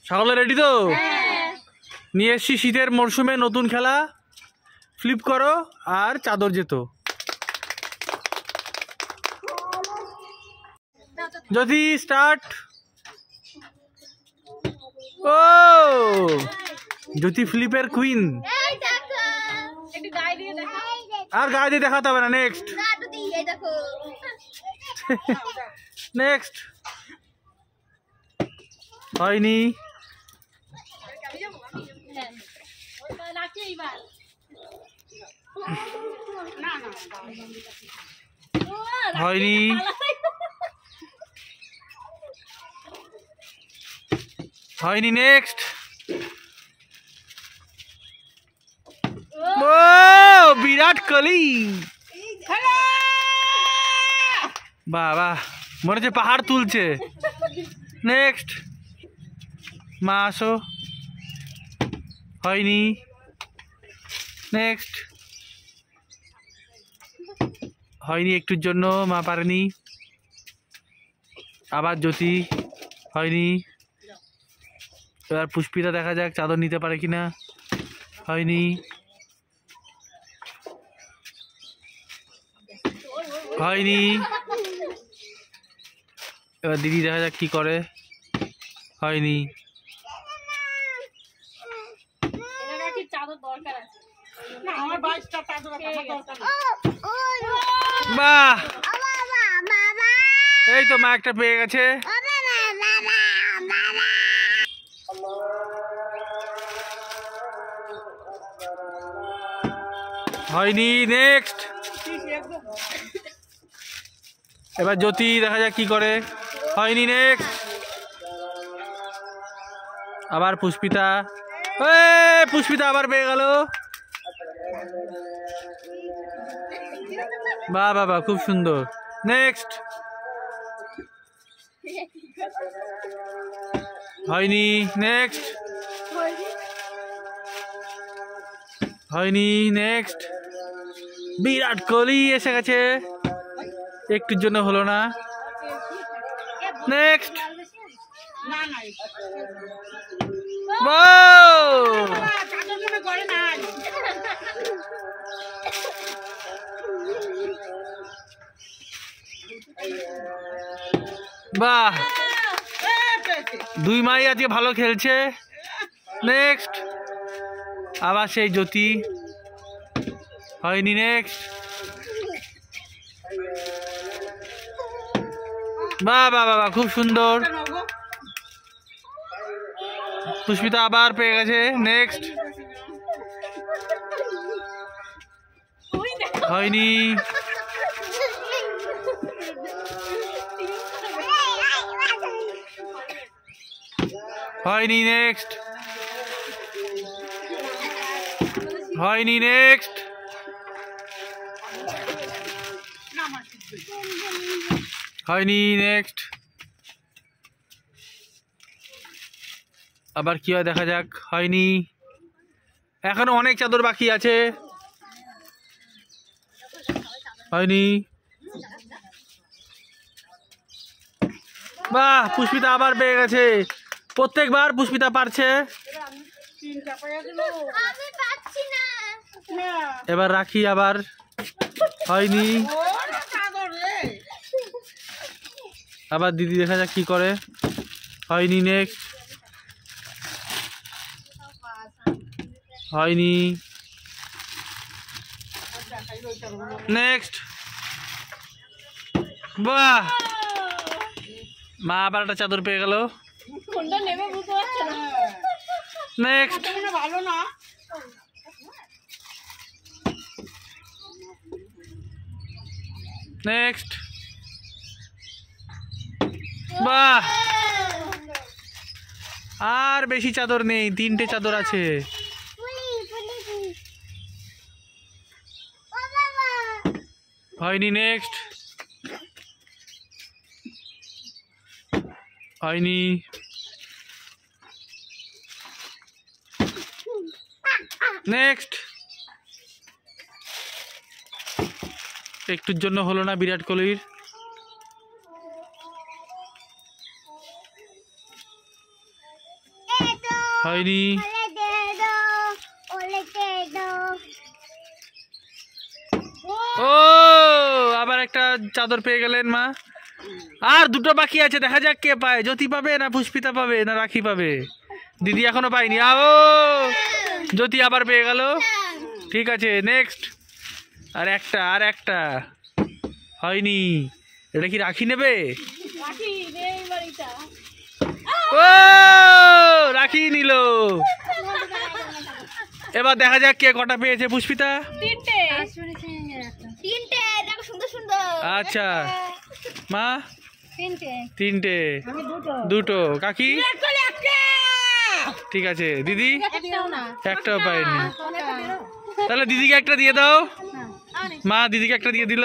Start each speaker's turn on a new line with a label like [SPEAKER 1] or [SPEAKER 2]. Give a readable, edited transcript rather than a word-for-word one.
[SPEAKER 1] সকলে রেডি তো? নিয়ে এসছি শীতের মরশুমে নতুন খেলা, ফ্লিপ করো আর চাদর যেত। যদি স্টার্ট। ও জ্যোতি ফ্লিপের কুইন। আর গায়ে দিয়ে দেখাতে হবে না। Next next. হয়নি। হয়নি। হয়নি। নেক্সট। ও বিরাট কোহলি। বাহ বাহ, মনে হচ্ছে পাহাড় তুলছে। নেক্সট। মা আসো। হয়নি। নেক্সট। হয়নি, একটুর জন্য মা পারেনি। আবার জ্যোতি। হয়নি। এবার পুষ্পিতা দেখা যাক চাদর নিতে পারে কিনা। হয়নি। হয়নি। এবার দিদি দেখা যাক কি করে। হয়নি। বাহ, এই তো মা একটা পেয়ে গেছে। হয়নি। নেক্সট। এবার জ্যোতি দেখা যাক কি করে। হয়নি। নেক্সট। আবার পুষ্পিতা। পুষ্পিতা আবার পেয়ে গেল। বাহ বাহ বাহ, খুব সুন্দর। নেক্সট। হয়নি। নেক্সট। হয়নি। নেক্সট। বিরাট কোহলি এসে গেছে, একটুর জন্য হলো না। নেক্সট। বাহ, দুই মাই আজকে ভালো খেলছে। নেক্সট। আবার সেই জ্যোতি। হয়নি। নেক্সট। বাহ বাহ বাহ, খুব সুন্দর। পুষ্পিতা আবার পেয়ে গেছে। নেক্সট। হয়নি। হয়নি। নেক্সট। হয়নি। নেক্সট। হয়নি। নেক্সট। আবার কি হয় দেখা যাক। হয়নি। এখনো অনেক চাদর বাকি আছে। হয়নি। বাহ, পুষ্পিতা আবার পেয়ে গেছে। প্রত্যেকবার পুষ্পিতা পারছে। এবার রাখি আবার। হয়নি। আবার দিদি দেখা যাক কি করে। হয়নি। নেক্সট। হয়নি। নেক্সট। বাহ, মা আবার একটা চাদর পেয়ে গেল। নেক্সট। নেক্সট। বাহ, আর বেশি চাদর নেই, 3টে চাদর আছে। হয়নি। নেক্সট। হয়নি। নেক্সট। একটুর জন্য হলো না বিরাট কোহলির। হয়নি। ও আবার একটা চাদর পেয়ে গেলেন মা। আর দুটো বাকি আছে, দেখা যাক কে পায়, জ্যোতি পাবে না পুষ্পিতা পাবে না রাখি পাবে। দিদি এখনো পাইনি। ও জ্যোতি আবার পেয়ে গেল। ঠিক আছে নেক্সট। আর একটা হয়নি। এটা কি রাখি নেবে? ও রাখি নিল। এবার দেখা যাক কে কটা পেয়েছে। পুষ্পিতা আচ্ছা, মা তিনটে, দুটো, কাকি ঠিক আছে, দিদি একটাও পায়নি। তাহলে দিদিকে একটা দিয়ে দাও। মা দিদিকে একটা দিয়ে দিল।